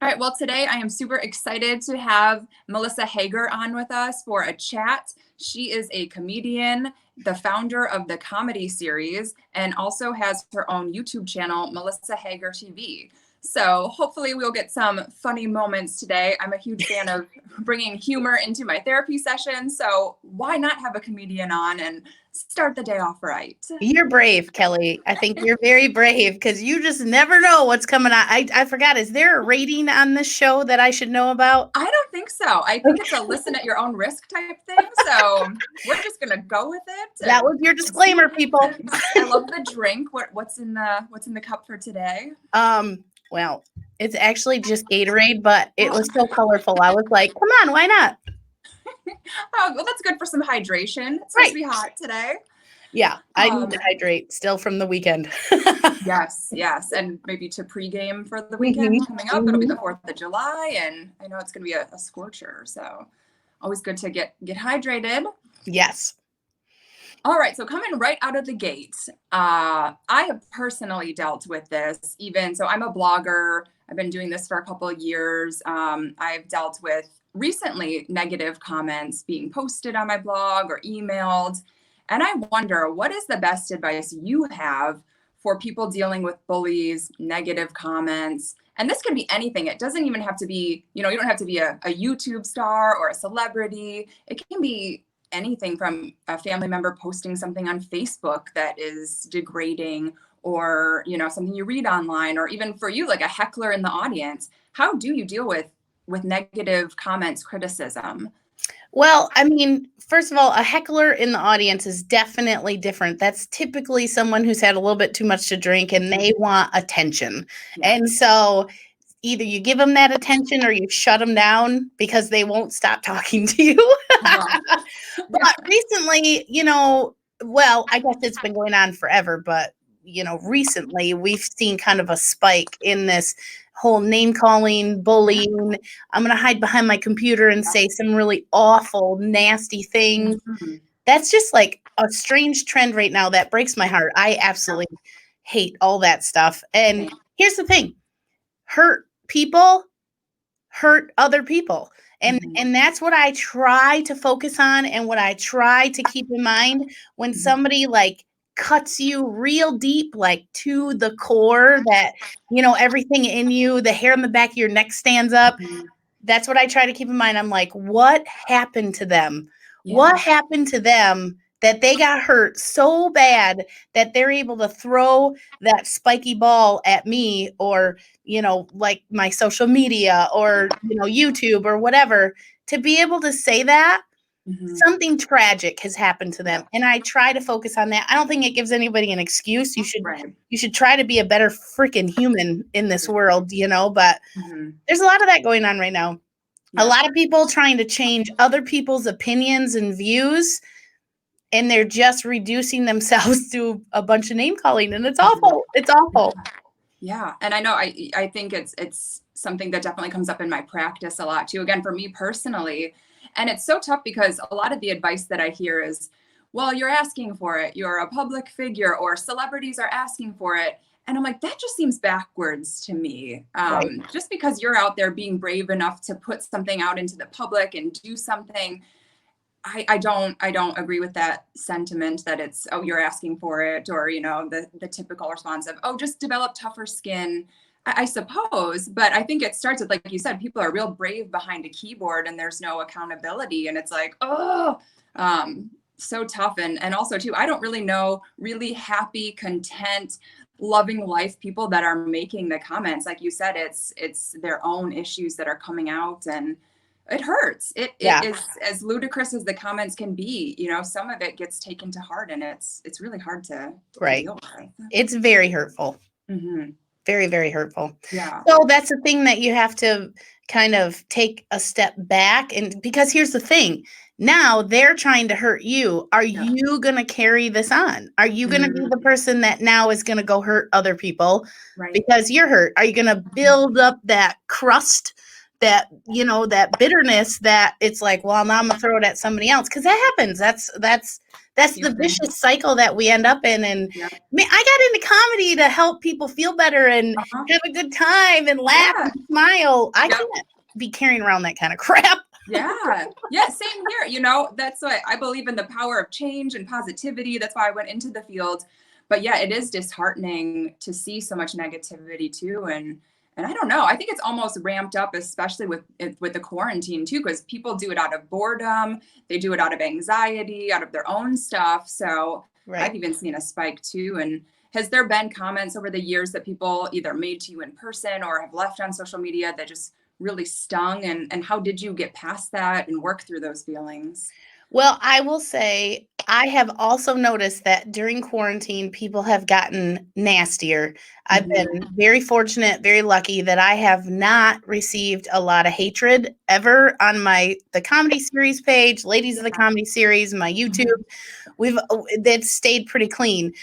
All right, well, today I am super excited to have Melissa Hager on with us for a chat. She is a comedian, the founder of the comedy series, and also has her own YouTube channel, Melissa Hager TV. So hopefully we'll get some funny moments today. I'm a huge fan of bringing humor into my therapy sessions, so why not have a comedian on and start the day off right? You're brave, Kelly. I think you're very brave because you just never know what's coming on. I forgot. Is there a rating on this show that I should know about? I don't think so. I think it's a listen at your own risk type thing. So we're just gonna go with it. That was your disclaimer, people. I love the drink. What's in the cup for today? Well, it's actually just Gatorade, but it was so colorful. I was like, come on, why not? Oh, well, that's good for some hydration. It's supposed to be hot today. Yeah, I need to hydrate still from the weekend. Yes. And maybe to pregame for the weekend coming up. It'll be the 4th of July, and I know it's going to be a scorcher. So always good to get hydrated. Yes. All right, so coming right out of the gate, I have personally dealt with this so I'm a blogger. I've been doing this for a couple of years. I've dealt with recently negative comments being posted on my blog or emailed. And I wonder, what is the best advice you have for people dealing with bullies, negative comments? And this can be anything. It doesn't even have to be, you don't have to be a YouTube star or a celebrity. It can be anything from a family member posting something on Facebook that is degrading, or something you read online, or even for you, like a heckler in the audience. How do you deal with negative comments, criticism? Well, I mean, first of all, a heckler in the audience is definitely different. That's typically someone who's had a little bit too much to drink and they want attention. Yeah. And so either you give them that attention or you shut them down because they won't stop talking to you. But recently, well, I guess it's been going on forever, but recently we've seen kind of a spike in this whole name calling, bullying. I'm going to hide behind my computer and say some really awful, nasty things. That's just like a strange trend right now that breaks my heart. I absolutely hate all that stuff. And here's the thing. Hurt people hurt other people. And that's what I try to focus on and what I try to keep in mind when somebody like cuts you real deep, like to the core, that, everything in you, the hair on the back of your neck stands up. That's what I try to keep in mind. I'm like, what happened to them? Yeah. What happened to them that they got hurt so bad that they're able to throw that spiky ball at me, or, like my social media or, YouTube or whatever, to be able to say that something tragic has happened to them. And I try to focus on that. I don't think it gives anybody an excuse. You should try to be a better freaking human in this world, but there's a lot of that going on right now. A lot of people trying to change other people's opinions and views, and they're just reducing themselves to a bunch of name calling, and it's awful. It's awful. Yeah. And I know I think it's something that definitely comes up in my practice a lot too. Again, for me personally, and it's so tough because a lot of the advice that I hear is, well, you're asking for it. You're a public figure, or celebrities are asking for it. And I'm like, that just seems backwards to me. Just because you're out there being brave enough to put something out into the public and do something, I don't agree with that sentiment that it's, oh, you're asking for it, or, the typical response of, oh, just develop tougher skin. I suppose, but I think it starts with, like you said, people are real brave behind a keyboard and there's no accountability. And it's like, so tough. And also too, I don't really know really happy, content, loving life people that are making the comments. Like you said, it's their own issues that are coming out, and it hurts. It is as ludicrous as the comments can be. Some of it gets taken to heart, and it's really hard to deal with. It's very hurtful. Very, very hurtful. Yeah. So that's the thing that you have to kind of take a step back. And because here's the thing, now they're trying to hurt you. Are you going to carry this on? Are you going to be the person that now is going to go hurt other people because you're hurt? Are you going to build up that crust that bitterness that it's like, well, now I'm gonna throw it at somebody else, because that happens. That's the vicious cycle that we end up in. And Yeah. man, I got into comedy to help people feel better and have a good time and laugh and smile. I can't be carrying around that kind of crap. Yeah, same here. That's why I believe in the power of change and positivity. That's why I went into the field. But yeah, it is disheartening to see so much negativity too. And I don't know, I think it's almost ramped up, especially with the quarantine too, because people do it out of boredom. They do it out of anxiety, out of their own stuff. So I've even seen a spike too. And has there been comments over the years that people either made to you in person or have left on social media that just really stung? And how did you get past that and work through those feelings? Well, I will say I have also noticed that during quarantine, people have gotten nastier. I've been very fortunate, very lucky that I have not received a lot of hatred ever on the comedy series page, Ladies of the Comedy Series, my YouTube. That's stayed pretty clean.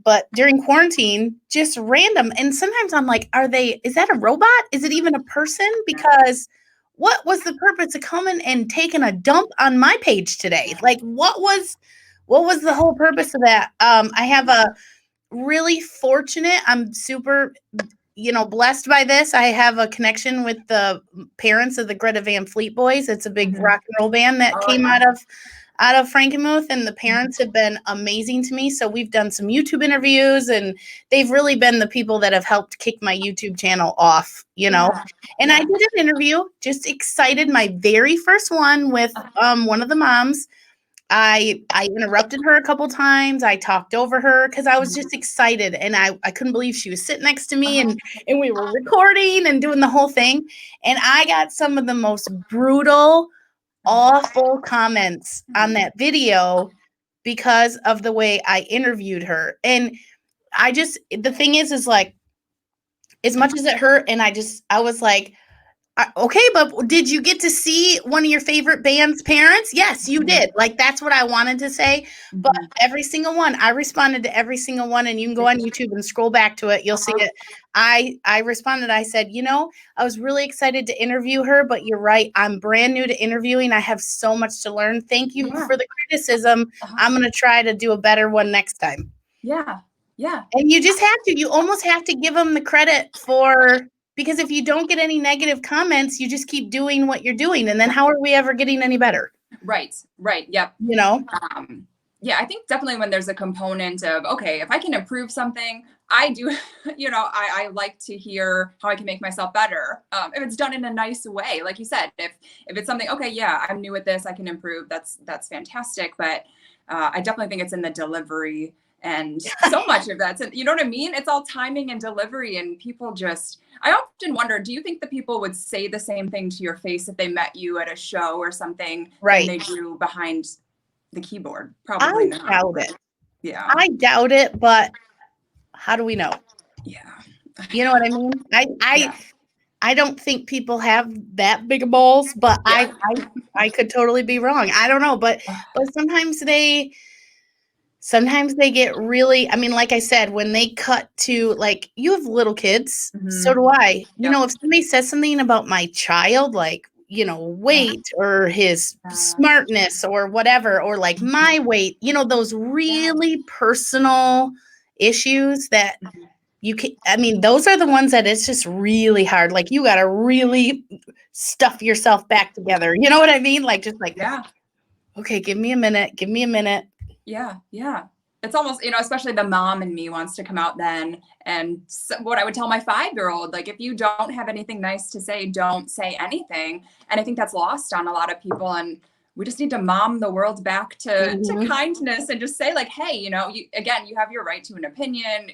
But during quarantine, just random. And sometimes I'm like, is that a robot? Is it even a person? Because what was the purpose of coming and taking a dump on my page today? Like, what was the whole purpose of that? I have a really fortunate, I'm super, blessed by this. I have a connection with the parents of the Greta Van Fleet Boys. It's a big rock and roll band that came out of Frankenmuth, and the parents have been amazing to me. So we've done some YouTube interviews, and they've really been the people that have helped kick my YouTube channel off, And I did an interview, just excited, my very first one with one of the moms. I interrupted her a couple times. I talked over her because I was just excited, and I couldn't believe she was sitting next to me, and we were recording and doing the whole thing. And I got some of the most brutal, awful comments on that video because of the way I interviewed her. And the thing is like, as much as it hurt, and I was like, okay, but did you get to see one of your favorite band's parents? Yes, you did. Like, that's what I wanted to say. But every single one, I responded to every single one, and you can go on YouTube and scroll back to it. You'll see it. I responded. I said, I was really excited to interview her, but you're right. I'm brand new to interviewing. I have so much to learn. Thank you for the criticism. I'm going to try to do a better one next time. Yeah. And you just you almost have to give them the credit because if you don't get any negative comments, you just keep doing what you're doing. And then how are we ever getting any better? Right. Yep. I think definitely when there's a component of, okay, if I can improve something, I do, I like to hear how I can make myself better. If it's done in a nice way, like you said, if it's something, okay, yeah, I'm new at this, I can improve. That's fantastic. But I definitely think it's in the delivery. And so much of that, you know what I mean? It's all timing and delivery, and people I often wonder, do you think that people would say the same thing to your face if they met you at a show or something than they do behind the keyboard? Probably not. I doubt it. Yeah. I doubt it, but how do we know? Yeah. You know what I mean? I don't think people have that big of balls, but I could totally be wrong. I don't know, but sometimes they get really, I mean, like I said, when they cut to, like, you have little kids, so do I. If somebody says something about my child, like, weight or his smartness or whatever, or like my weight, those really personal issues that those are the ones that it's just really hard. Like, you got to really stuff yourself back together. You know what I mean? Like, just like, okay, give me a minute. Yeah. It's almost, especially the mom in me wants to come out then. And what I would tell my 5-year-old, like, if you don't have anything nice to say, don't say anything. And I think that's lost on a lot of people. And we just need to mom the world back to kindness and just say, like, hey, you have your right to an opinion.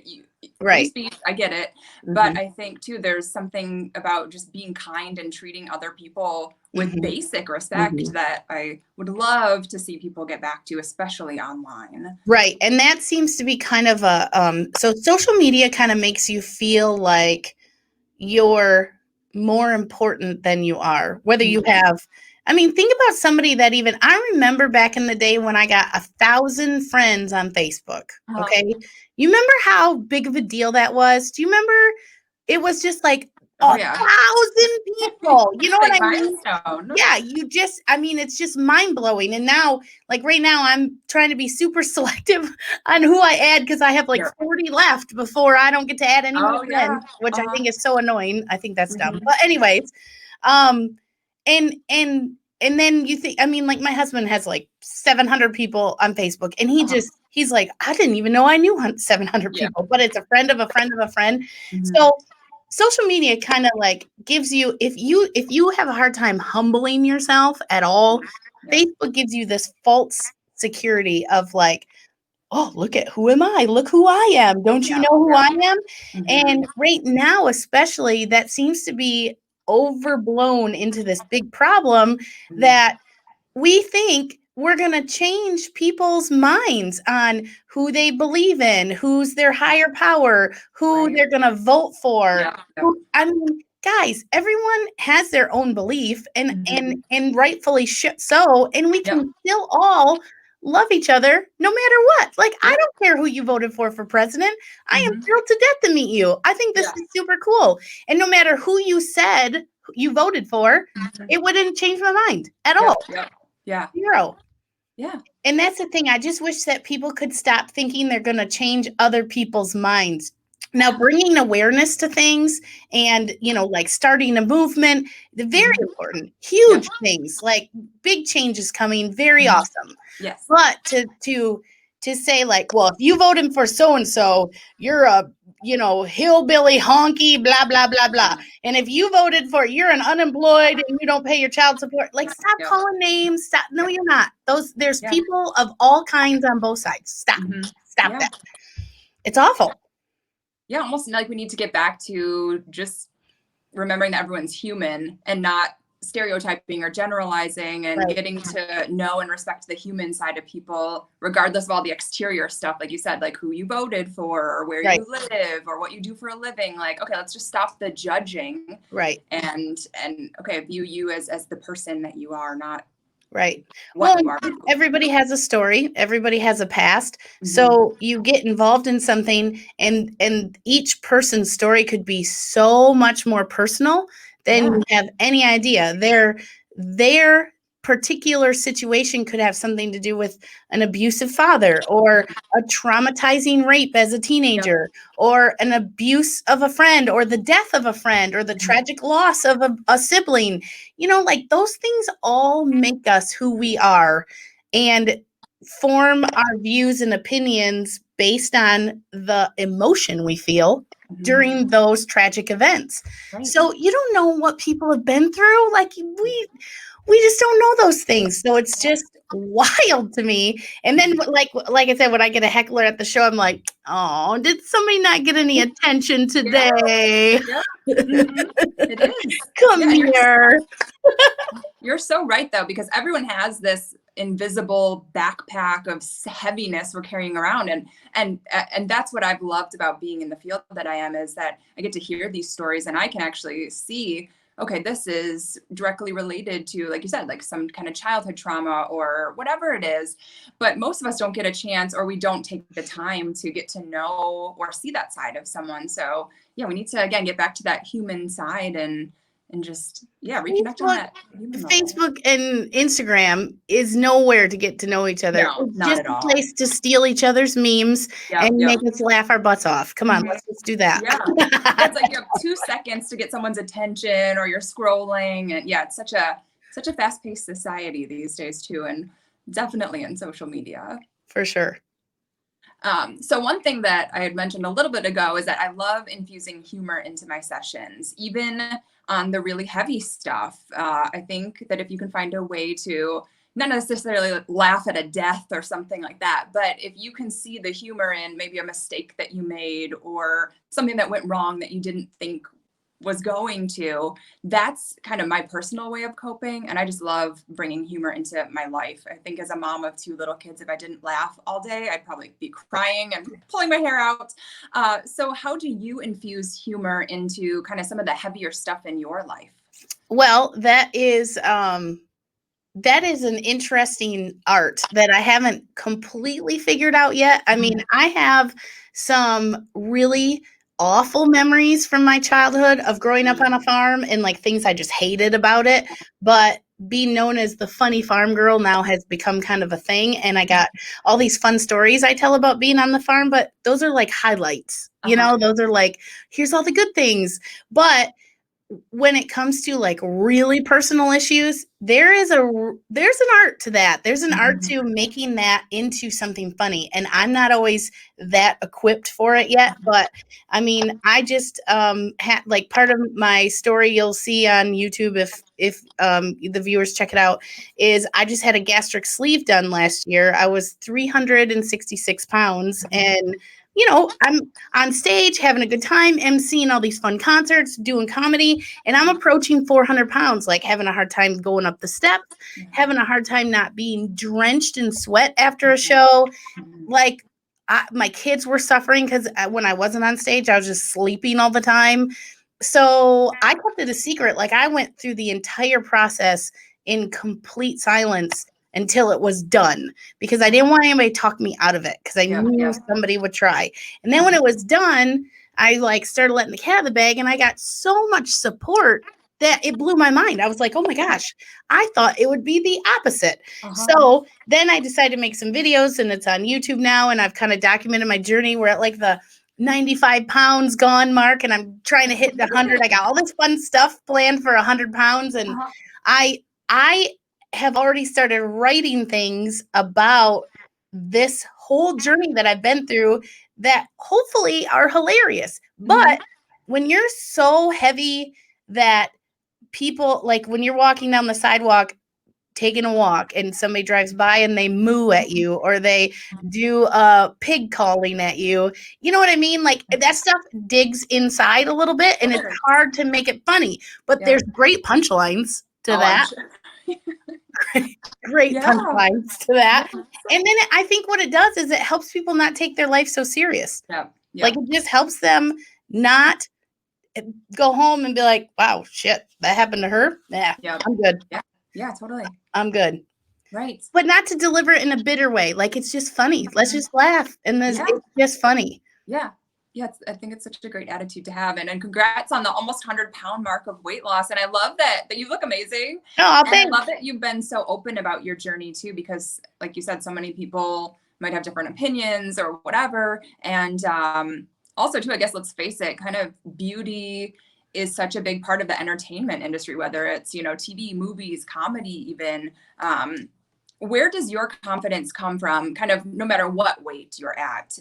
Free speech, I get it. But I think too, there's something about just being kind and treating other people with basic respect that I would love to see people get back to, especially online. Right. And that seems to be kind of so social media kind of makes you feel like you're more important than you are, whether you have, think about somebody that I remember back in the day when I got 1,000 friends on Facebook. Okay. You remember how big of a deal that was? Do you remember? It was just like Oh, yeah. 1,000 people. You know what Big I mean? milestone. Yeah, it's just mind blowing. And now, like right now, I'm trying to be super selective on who I add because I have like Yeah. 40 left before I don't get to add anyone Oh, again, yeah. which I think is so annoying. I think that's dumb. Mhm. But anyways, um, and and then you think, I mean, like my husband has like 700 people on Facebook, and he's like, I didn't even know I knew 700 Yeah. people, but it's a friend of a friend of a friend. Mhm. So social media kind of like gives you, if you have a hard time humbling yourself at all, Yeah. Facebook gives you this false security of like, oh, look at who am I? Look who I am. Don't you Yeah. know who Yeah. I am? Mhm. And right now, especially, that seems to be overblown into this big problem Mhm. that we think we're going to change people's minds on who they believe in, who's their higher power, who Right. they're going to vote for. Yeah. Yeah. I mean, guys, everyone has their own belief, and Mhm. and rightfully so, and we Yep. can still all love each other no matter what. Like, I Yep. don't care who you voted for president. I am Mhm. thrilled to death to meet you. I think this Yeah. is super cool. And no matter who you said you voted for, Mhm. it wouldn't change my mind at Yep. all. Yep. Yeah. 0. Yeah. And that's the thing. I just wish that people could stop thinking they're going to change other people's minds. Now, bringing awareness to things and, like starting a movement, very Mhm. important, Yep. huge things, like big changes coming, very Mhm. awesome. Yes. But to say like, well, if you voted for so and so, you're a hillbilly honky, blah blah blah blah. And if you voted for, you're an unemployed and you don't pay your child support. Like, stop Yep. calling names. Stop. No, Yep. you're not. There's Yeah. people of all kinds on both sides. Stop. Mhm. Stop Yeah. that. It's awful. Yeah. Almost like we need to get back to just remembering that everyone's human and not stereotyping or generalizing, and Right. getting to know and respect the human side of people, regardless of all the exterior stuff, like you said, like who you voted for or where Right. you live or what you do for a living. Like, okay, let's just stop the judging Right. and okay, view you as the person that you are, not Right. what Well, you are. everybody has a story. Everybody has a past. Mhm. So you get involved in something, and each person's story could be so much more personal than Yeah. you have any idea. Their particular situation could have something to do with an abusive father, or a traumatizing rape as a teenager, or an abuse of a friend, or the death of a friend, or the tragic loss of a sibling. Like those things all make us who we are and form our views and opinions based on the emotion we feel Mhm. during those tragic events. Right. So you don't know what people have been through. Like we just don't know those things. So it's just wild to me. And then like I said, when I get a heckler at the show, I'm like, oh, did somebody not get any attention today? Yeah. Mhm. It is. Come Yeah, here. you're so right though, because everyone has this invisible backpack of heaviness we're carrying around, and that's what I've loved about being in the field that I am, is that I get to hear these stories and I can actually see, okay, this is directly related to, like you said, like some kind of childhood trauma or whatever it is. But most of us don't get a chance, or we don't take the time to get to know or see that side of someone. So yeah, we need to again get back to that human side and just reconnect on Facebook, that human level. Facebook and Instagram is nowhere to get to know each other. No, It's not just at a all. place to steal each other's memes Yep, and yep. make us laugh our butts off. Come on, Mhm. let's just do that. Yeah. It's like you have 2 seconds to get someone's attention, or you're scrolling, and yeah, it's such a fast-paced society these days too, and definitely in social media. For sure. So one thing that I had mentioned a little bit ago is that I love infusing humor into my sessions, even on the really heavy stuff. I think that if you can find a way to not necessarily laugh at a death or something like that, but if you can see the humor in maybe a mistake that you made or something that went wrong that you didn't think was going to, that's kind of my personal way of coping. And I just love bringing humor into my life. I think as a mom of 2 little kids, if I didn't laugh all day, I'd probably be crying and pulling my hair out. So how do you infuse humor into kind of some of the heavier stuff in your life? Well, that is an interesting art that I haven't completely figured out yet. I mean, I have some really awful memories from my childhood of growing up on a farm and like things I just hated about it. But being known as the funny farm girl now has become kind of a thing. And I got all these fun stories I tell about being on the farm, but those are like highlights, those are like, here's all the good things. But when it comes to like really personal issues, there's an art to that. There's an art to making that into something funny. And I'm not always that equipped for it yet, but I mean, I just had like part of my story you'll see on YouTube if the viewers check it out is I just had a gastric sleeve done last year. I was 366 pounds and I'm on stage having a good time, emceeing all these fun concerts, doing comedy, and I'm approaching 400 pounds, like having a hard time going up the steps, having a hard time not being drenched in sweat after a show. Like my kids were suffering because when I wasn't on stage, I was just sleeping all the time. So I kept it a secret. Like I went through the entire process in complete silence until it was done because I didn't want anybody to talk me out of it because I knew somebody would try. And then when it was done, I like started letting the cat out of the bag and I got so much support that it blew my mind. I was like, oh my gosh, I thought it would be the opposite. So then I decided to make some videos and it's on YouTube now. And I've kind of documented my journey. We're at like the 95 pounds gone mark and I'm trying to hit the 100. I got all this fun stuff planned for 100 pounds. And I have already started writing things about this whole journey that I've been through that hopefully are hilarious. But when you're so heavy that people, like when you're walking down the sidewalk, taking a walk and somebody drives by and they moo at you or they do pig calling at you, you know what I mean? Like that stuff digs inside a little bit and it's hard to make it funny, but there's great punchlines to that. Great punchlines to that. And then I think what it does is it helps people not take their life so serious. Like it just helps them not go home and be like, wow, shit, that happened to her. I'm good. Yeah, totally. I'm good. Right. But not to deliver it in a bitter way. Like it's just funny. Let's just laugh. And it's just funny. Yeah. Yeah, I think it's such a great attitude to have. And congrats on the almost 100-pound mark of weight loss. And I love that you look amazing. Oh, and I love that you've been so open about your journey too, because like you said, so many people might have different opinions or whatever. And also too, I guess, let's face it, kind of beauty is such a big part of the entertainment industry, whether it's, TV, movies, comedy, even. Where does your confidence come from, kind of no matter what weight you're at?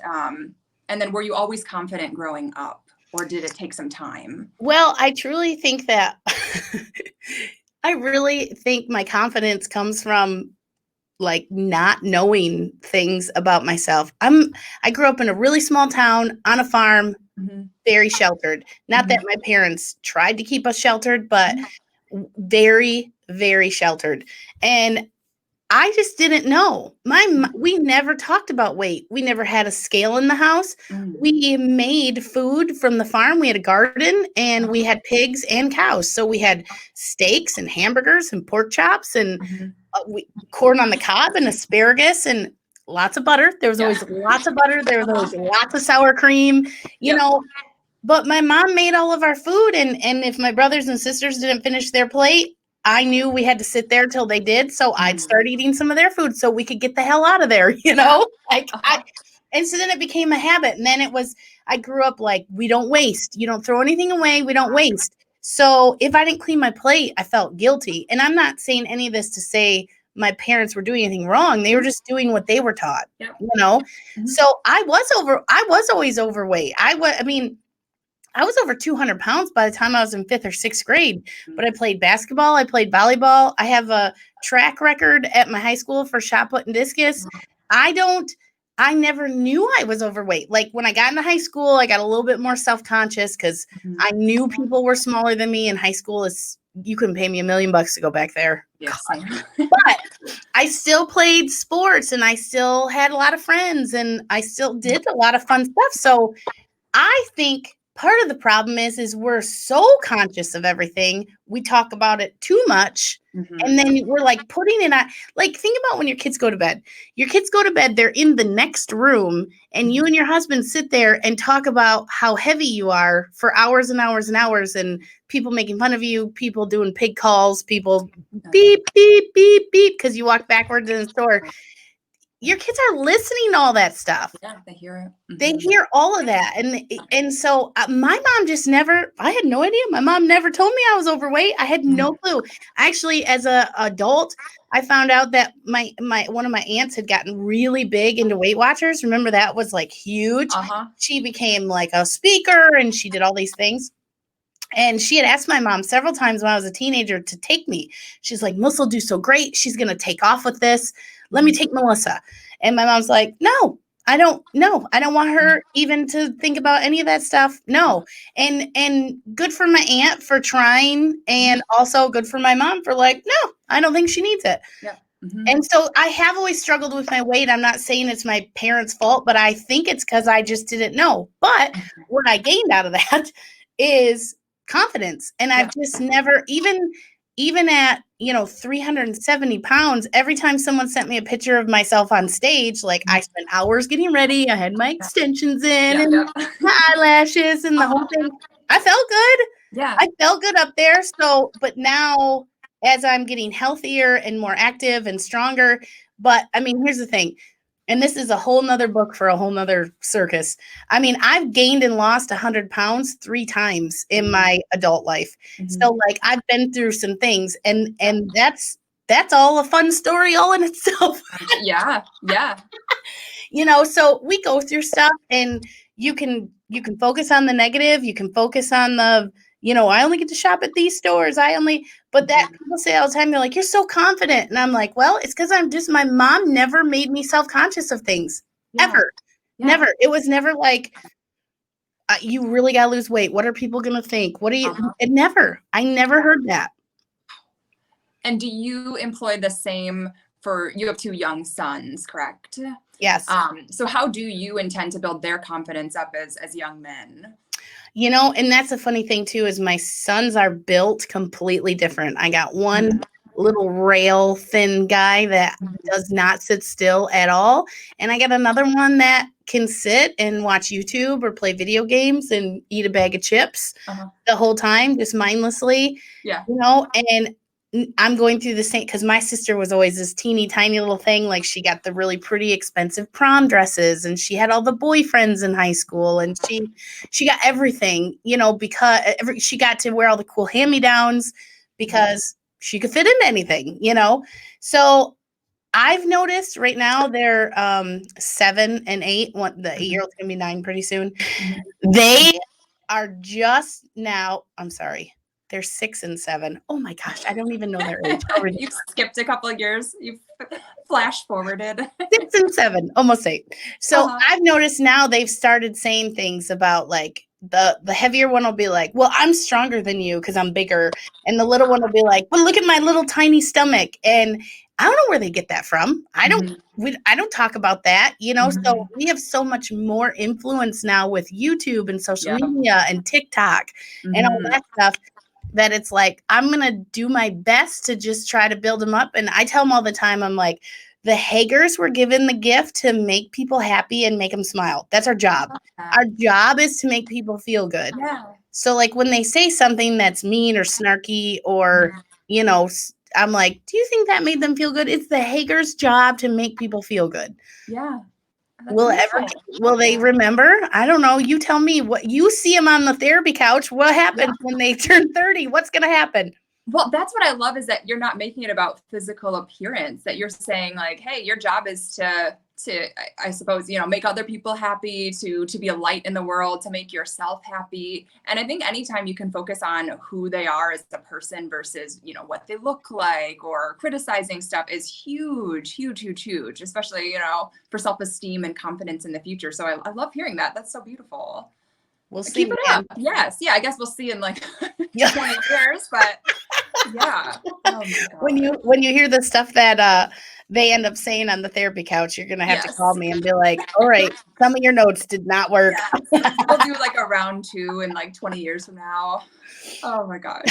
And then were you always confident growing up or did it take some time? Well, I truly think that I really think my confidence comes from like not knowing things about myself. I grew up in a really small town on a farm, very sheltered. Not that my parents tried to keep us sheltered, but very, very sheltered. And I just didn't know. We never talked about weight. We never had a scale in the house. We made food from the farm. We had a garden and we had pigs and cows. So we had steaks and hamburgers and pork chops and corn on the cob and asparagus and lots of butter. There was always lots of butter. There was always lots of sour cream, you know. But my mom made all of our food. And if my brothers and sisters didn't finish their plate, I knew we had to sit there till they did. So I'd start eating some of their food so we could get the hell out of there, and so then it became a habit. And then I grew up like, we don't waste. You don't throw anything away. We don't waste. So if I didn't clean my plate, I felt guilty. And I'm not saying any of this to say my parents were doing anything wrong. They were just doing what they were taught, So I was always overweight. I was over 200 pounds by the time I was in 5th or 6th grade, but I played basketball. I played volleyball. I have a track record at my high school for shot put and discus. I never knew I was overweight. Like when I got into high school, I got a little bit more self-conscious because I knew people were smaller than me. And high school you couldn't pay me $1 million to go back there. Yes. But I still played sports and I still had a lot of friends and I still did a lot of fun stuff. So I think part of the problem is we're so conscious of everything. We talk about it too much. And then we're like putting it on, like, think about when your kids go to bed. Your kids go to bed, they're in the next room, and you and your husband sit there and talk about how heavy you are for hours and hours and hours, and people making fun of you, people doing pig calls, people beep, beep, beep, beep, because you walk backwards in the store. Your kids are listening to all that stuff. Yeah, they hear it. They hear all of that. And so my mom just never, I had no idea. My mom never told me I was overweight. I had no clue. Actually, as an adult, I found out that my one of my aunts had gotten really big into Weight Watchers. Remember, that was like huge. She became like a speaker, and she did all these things. And she had asked my mom several times when I was a teenager to take me. She's like, Melissa will do so great. She's going to take off with this. Let me take Melissa. And my mom's like, no, I don't want her even to think about any of that stuff. No. And good for my aunt for trying. And also good for my mom for like, no, I don't think she needs it. Yeah. And so I have always struggled with my weight. I'm not saying it's my parents' fault, but I think it's because I just didn't know. But what I gained out of that is confidence. And I've just never, even at, 370 pounds, every time someone sent me a picture of myself on stage, like I spent hours getting ready. I had my extensions in and my eyelashes and the whole thing. I felt good. Yeah. I felt good up there. So, but now as I'm getting healthier and more active and stronger, but I mean, here's the thing. And this is a whole nother book for a whole nother circus. I mean, I've gained and lost 100 pounds 3 times in my adult life. So like I've been through some things, and that's all a fun story all in itself. Yeah. So we go through stuff, and you can focus on the negative. You can focus on the, I only get to shop at these stores. But that people say all the time, they're like, you're so confident. And I'm like, well, it's because my mom never made me self-conscious of things, ever. Never. It was never like, you really got to lose weight. What are people going to think? What do you, I never heard that. And do you employ the same you have 2 young sons, correct? Yes. So how do you intend to build their confidence up as young men? And that's a funny thing too, is my sons are built completely different. I got one little rail thin guy that does not sit still at all. And I got another one that can sit and watch YouTube or play video games and eat a bag of chips the whole time, just mindlessly. Yeah. And I'm going through the same, because my sister was always this teeny tiny little thing. Like she got the really pretty expensive prom dresses, and she had all the boyfriends in high school, and she got everything, because she got to wear all the cool hand-me-downs because she could fit into anything, So I've noticed right now they're 7 and 8. The 8-year-old's gonna be 9 pretty soon. They are just now. I'm sorry. They're 6 and 7. Oh my gosh, I don't even know their age. You've skipped a couple of years. You've flash forwarded. 6 and 7, almost 8. So I've noticed now they've started saying things about like the heavier one will be like, well, I'm stronger than you because I'm bigger. And the little one will be like, well, look at my little tiny stomach. And I don't know where they get that from. I don't talk about that, So we have so much more influence now with YouTube and social media and TikTok and all that stuff, that it's like, I'm going to do my best to just try to build them up. And I tell them all the time, I'm like, the Hagers were given the gift to make people happy and make them smile. That's our job. Our job is to make people feel good. Yeah. So like when they say something that's mean or snarky or, I'm like, do you think that made them feel good? It's the Hager's job to make people feel good. Yeah. Will they remember? I don't know. You tell me. What you see them on the therapy couch. What happens when they turn 30? What's going to happen? Well, that's what I love, is that you're not making it about physical appearance, that you're saying like, hey, your job is to I suppose, make other people happy, to be a light in the world, to make yourself happy. And I think anytime you can focus on who they are as a person versus, what they look like, or criticizing stuff, is huge, huge, huge, huge, especially, for self-esteem and confidence in the future. So I love hearing that. That's so beautiful. We'll see. Keep it up. Yes. Yeah. I guess we'll see in like 20 years, but yeah. Oh when you hear the stuff that they end up saying on the therapy couch, you're going to have to call me and be like, all right, some of your notes did not work. We'll do like a round 2 in like 20 years from now. Oh my gosh.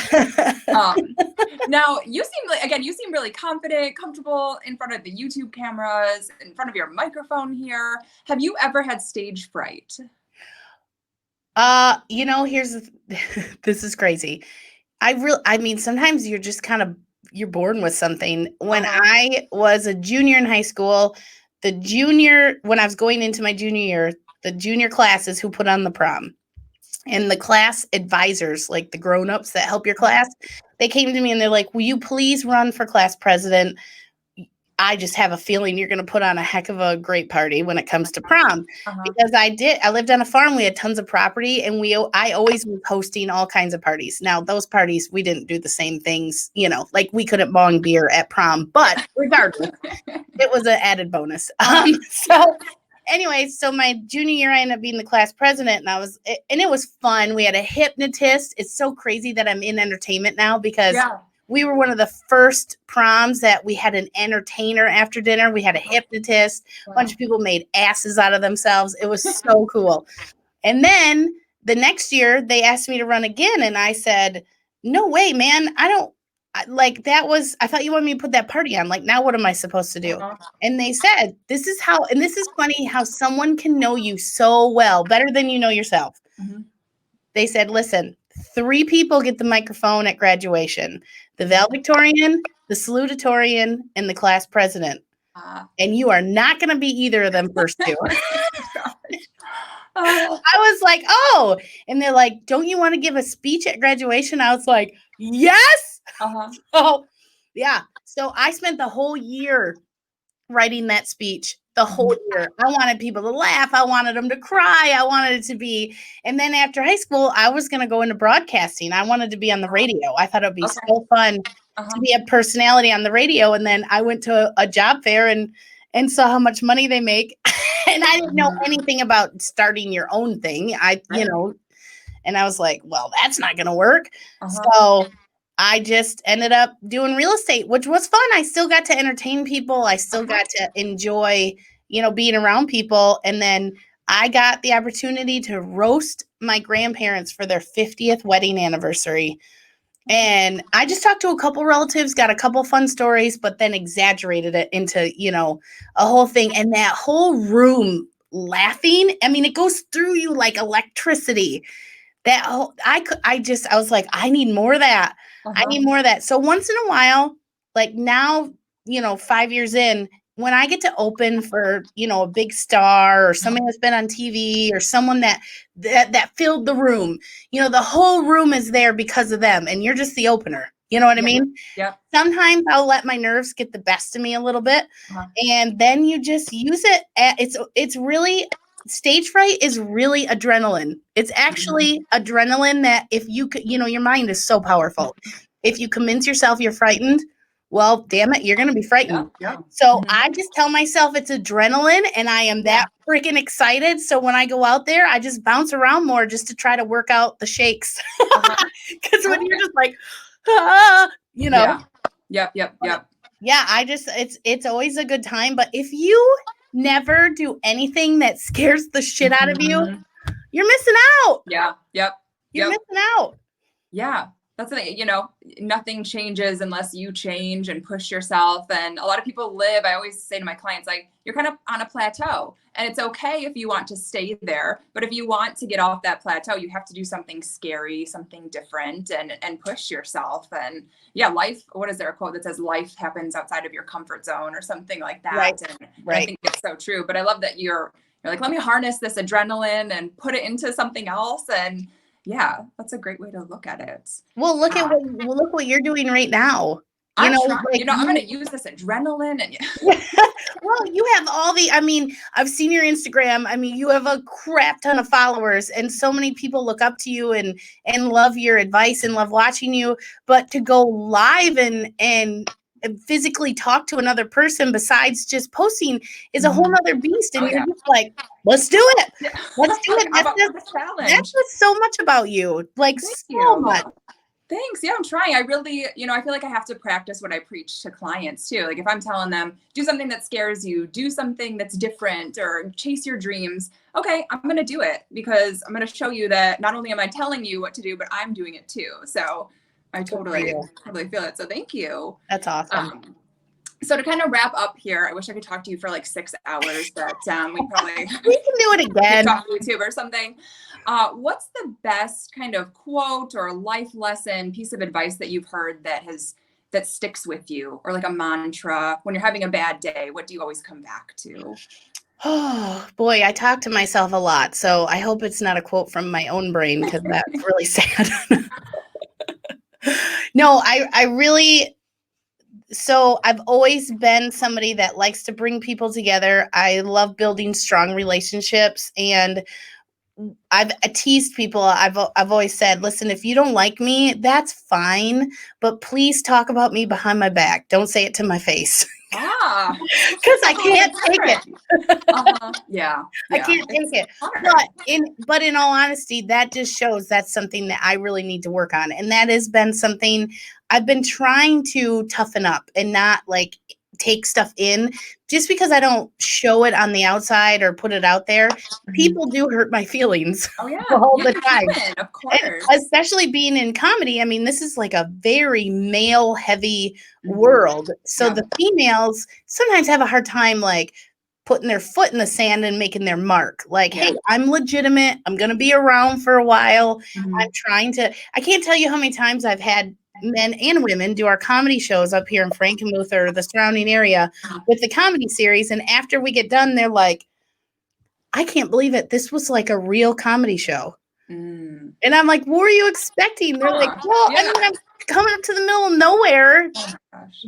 Now you seem really confident, comfortable in front of the YouTube cameras, in front of your microphone here. Have you ever had stage fright? This is crazy. I mean, sometimes you're just you're born with something. When I was a junior in high school, when I was going into my junior year, the junior classes who put on the prom. And the class advisors, like the grown-ups that help your class, they came to me and they're like, will you please run for class president? I just have a feeling you're going to put on a heck of a great party when it comes to prom. Because I lived on a farm. We had tons of property, and I always was hosting all kinds of parties. Now, those parties, we didn't do the same things, like we couldn't bong beer at prom, but regardless, it was an added bonus. Anyway, so my junior year, I ended up being the class president, and it was fun. We had a hypnotist. It's so crazy that I'm in entertainment now because we were one of the first proms that we had an entertainer after dinner. We had a hypnotist. A bunch of people made asses out of themselves. It was so cool. And then the next year, they asked me to run again, and I said, no way, man. I thought you wanted me to put that party on. Like, now what am I supposed to do? And they said, this is funny how someone can know you so well, better than you know yourself. They said, listen, 3 people get the microphone at graduation: the valedictorian, the salutatorian, and the class president. And you are not going to be either of them first 2. I was like, oh, and they're like, don't you want to give a speech at graduation? I was like, yes. Oh, yeah. So I spent the whole year writing that speech, the whole year. I wanted people to laugh. I wanted them to cry. I wanted it to be. And then after high school, I was going to go into broadcasting. I wanted to be on the radio. I thought it would be so fun to be a personality on the radio. And then I went to a job fair and saw how much money they make. And I didn't know anything about starting your own thing. And I was like, well, that's not going to work. So I just ended up doing real estate, which was fun. I still got to entertain people. I still got to enjoy, being around people. And then I got the opportunity to roast my grandparents for their 50th wedding anniversary. And I just talked to a couple relatives, got a couple fun stories, but then exaggerated it into, a whole thing. And that whole room laughing, I mean, it goes through you like electricity. I was like, I need more of that. I need more of that. So once in a while, like now, 5 years in, when I get to open for, a big star or somebody that's been on TV or someone that filled the room, the whole room is there because of them. And you're just the opener. You know what I mean? Yeah. Sometimes I'll let my nerves get the best of me a little bit. And then you just use it. It's really, stage fright is really adrenaline. It's actually adrenaline that if you could, your mind is so powerful. If you convince yourself you're frightened, well, damn it, you're going to be frightened. So I just tell myself it's adrenaline and I am that freaking excited. So when I go out there, I just bounce around more just to try to work out the shakes. Because when you're just like, Yep. Yeah, it's always a good time. But if you never do anything that scares the shit out of you, you're missing out. You're missing out. Yeah. That's the thing, nothing changes unless you change and push yourself. And a lot of people I always say to my clients, like, you're kind of on a plateau and it's okay if you want to stay there. But if you want to get off that plateau, you have to do something scary, something different and push yourself. And life, what is there a quote that says life happens outside of your comfort zone or something like that? Right. And I think it's so true. But I love that you're like, let me harness this adrenaline and put it into something else. And yeah, that's a great way to look at it. Well, look what you're doing right now. I'm going to use this adrenaline and well, you have I've seen your Instagram. You have a crap ton of followers and so many people look up to you and love your advice and love watching you, but to go live and physically talk to another person besides just posting is a whole nother beast. And you're just like, let's do it. Let's do it. That's what's so much about you. Like, so much. Thanks. Yeah, I'm trying. I really, I feel like I have to practice what I preach to clients too. Like if I'm telling them, do something that scares you, do something that's different, or chase your dreams. Okay, I'm going to do it because I'm going to show you that not only am I telling you what to do, but I'm doing it too. So I totally feel it. So thank you. That's awesome. So to kind of wrap up here, I wish I could talk to you for like 6 hours, but we probably we can do it again. Talk to YouTube or something. What's the best kind of quote or life lesson, piece of advice that you've heard that sticks with you, or like a mantra when you're having a bad day? What do you always come back to? Oh boy, I talk to myself a lot, so I hope it's not a quote from my own brain because that's really sad. No, I really. So I've always been somebody that likes to bring people together. I love building strong relationships, and I teased people. I've always said, listen, if you don't like me, that's fine, but please talk about me behind my back. Don't say it to my face. Because I can't take it. Yeah. I can't take it. But in all honesty, that just shows that's something that I really need to work on. And that has been something I've been trying to toughen up and not like take stuff in. Just because I don't show it on the outside or put it out there, people do hurt my feelings all the time. Human, of course. And especially being in comedy. I mean, this is like a very male heavy world. So the females sometimes have a hard time like putting their foot in the sand and making their mark. Like, hey, I'm legitimate. I'm going to be around for a while. I can't tell you how many times I've had men and women do our comedy shows up here in Frankenmuth or the surrounding area with the comedy series. And after we get done, they're like, I can't believe it. This was like a real comedy show. And I'm like, what were you expecting? They're like, well, I mean, I'm coming up to the middle of nowhere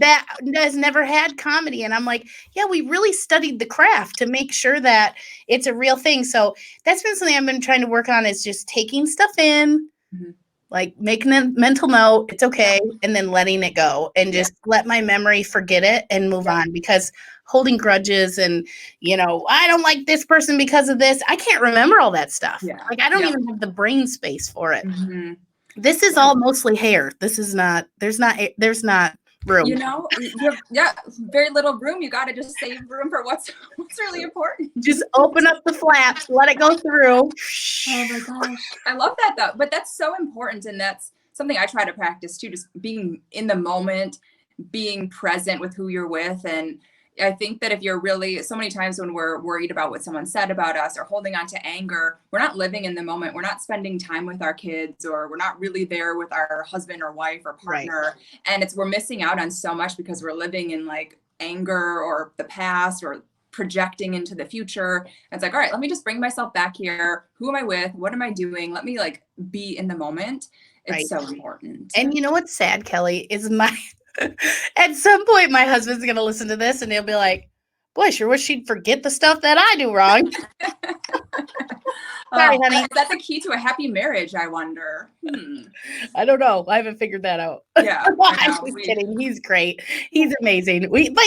that has never had comedy. And I'm like, yeah, we really studied the craft to make sure that it's a real thing. So that's been something I've been trying to work on, is just taking stuff in, like making a mental note, it's okay, and then letting it go and just let my memory forget it and move on. Because holding grudges and, I don't like this person because of this, I can't remember all that stuff. Like I don't even have the brain space for it. This is all mostly hair. This is not, there's not room. Very little room. You got to just save room for what's really important. Just open up the flaps, let it go through. Oh my gosh. I love that though. But that's so important. And that's something I try to practice too, just being in the moment, being present with who you're with. And I think that if you're really, so many times when we're worried about what someone said about us or holding on to anger, we're not living in the moment. We're not spending time with our kids, or we're not really there with our husband or wife or partner. And we're missing out on so much because we're living in like anger or the past or projecting into the future. And it's like, all right, let me just bring myself back here. Who am I with? What am I doing? Let me like be in the moment. It's so important. And you know what's sad, Kelly, is at some point, my husband's going to listen to this and he'll be like, boy, I sure wish she'd forget the stuff that I do wrong. Sorry, honey. Is that the key to a happy marriage, I wonder? I don't know. I haven't figured that out. Yeah. I'm just kidding. He's great. He's amazing. But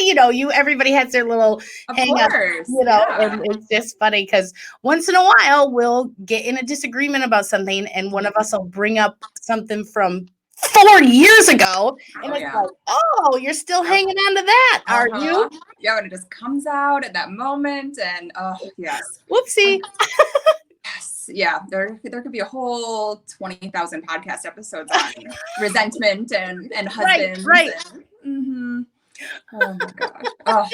everybody has their little hang up, and it's just funny because once in a while we'll get in a disagreement about something and one of us will bring up something from 4 years ago, and it's like, oh, you're still hanging on to that, are you? Yeah, and it just comes out at that moment, and whoopsie. Yes, yeah, there could be a whole 20,000 podcast episodes on resentment and husbands. Right. Oh my gosh.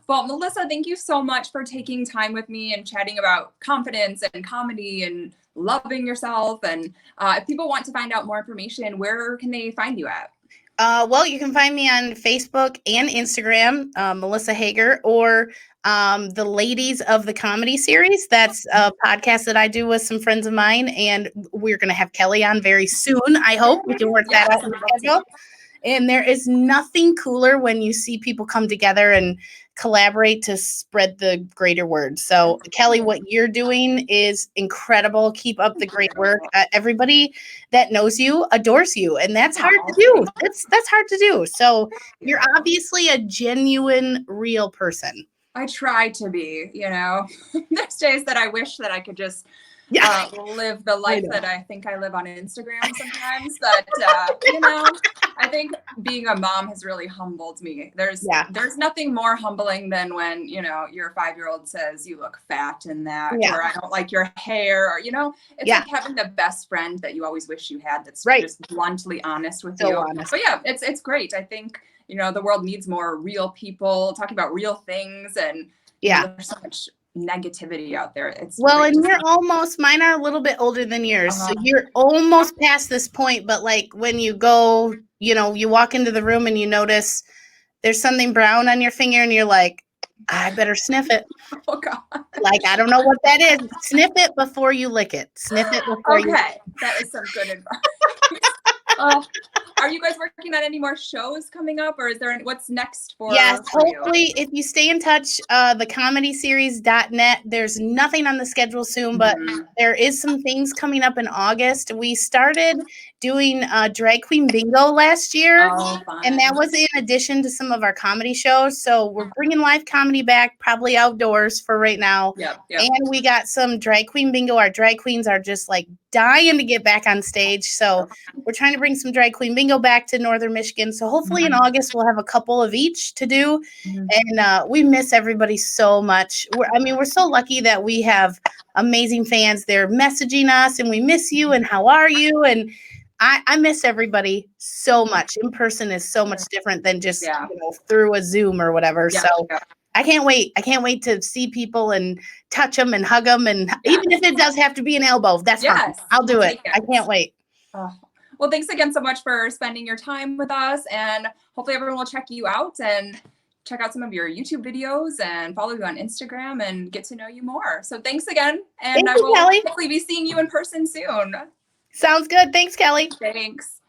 Well, Melissa, thank you so much for taking time with me and chatting about confidence and comedy and loving yourself. And if people want to find out more information, where can they find you at? Well, you can find me on Facebook and Instagram, Melissa Hager, or the Ladies of the Comedy Series. That's a podcast that I do with some friends of mine, and we're going to have Kelly on very soon. I hope we can work that out in the schedule. And there is nothing cooler when you see people come together and collaborate to spread the greater word. So, Kelly, what you're doing is incredible. Keep up the great work. Everybody that knows you adores you, and that's hard to do. That's hard to do. So you're obviously a genuine, real person. I try to be, There's days that I wish that I could just live the life that I think I live on Instagram sometimes. But I think being a mom has really humbled me. There's nothing more humbling than when your 5-year-old says you look fat and that, or I don't like your hair, or it's like having the best friend that you always wish you had. That's just bluntly honest with you. Honest. But yeah, it's great. I think the world needs more real people talking about real things, and there's so much negativity out there. It's and you're almost, mine are a little bit older than yours, so you're almost past this point. But like when you go, you walk into the room and you notice there's something brown on your finger, and you're like, I better sniff it. Oh God! Like, I don't know what that is. Sniff it before you lick it. Sniff it before you. Okay, that is some good advice. Are you guys working on any more shows coming up, or is there what's next for? Yes, hopefully, if you stay in touch, thecomedyseries.net. There's nothing on the schedule soon, but there is some things coming up in August. We started doing drag queen bingo last year, and that was in addition to some of our comedy shows. So we're bringing live comedy back, probably outdoors for right now. And we got some drag queen bingo. Our drag queens are just like dying to get back on stage. So we're trying to bring some drag queen bingo back to Northern Michigan. So hopefully in August, we'll have a couple of each to do. And we miss everybody so much. We're so lucky that we have amazing fans. They're messaging us and we miss you and how are you? And I miss everybody so much. In person is so much different than just through a Zoom or whatever. I can't wait. I can't wait to see people and touch them and hug them. And even if it does have to be an elbow, that's fine. I'll do it. I can't wait. Well, thanks again so much for spending your time with us. And hopefully everyone will check you out and check out some of your YouTube videos and follow you on Instagram and get to know you more. So thanks again. And I will hopefully be seeing you in person soon. Sounds good. Thanks, Kelly. Thanks.